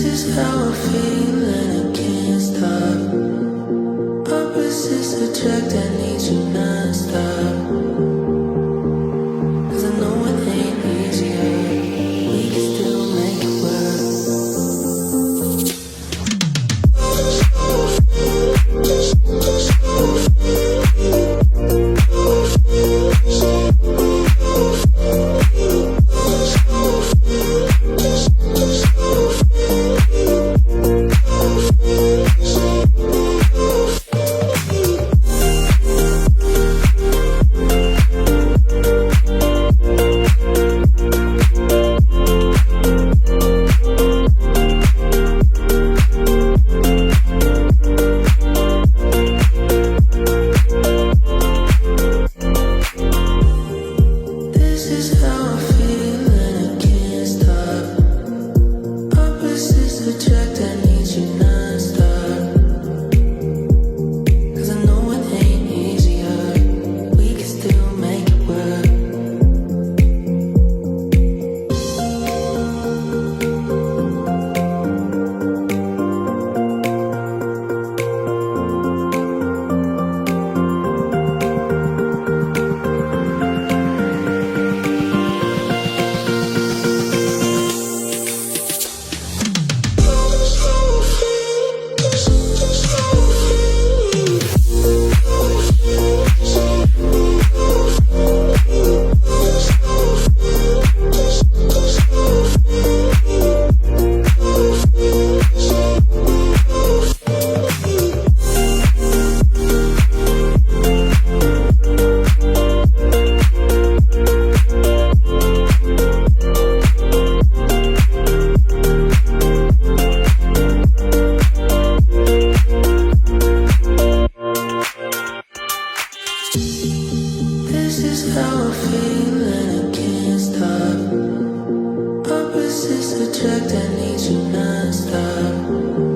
is how I feel and I can't stop. Opposites attract, I need you non-stop. 'Cause I know it ain't easier. We can still make it work. This is how I feel and I can't stop. Opposites attract, I need you non-stop. 'Cause I know it ain't easier. We can still make it work. This is how I feel and I can't stop. Opposites attract, I need you non-stop.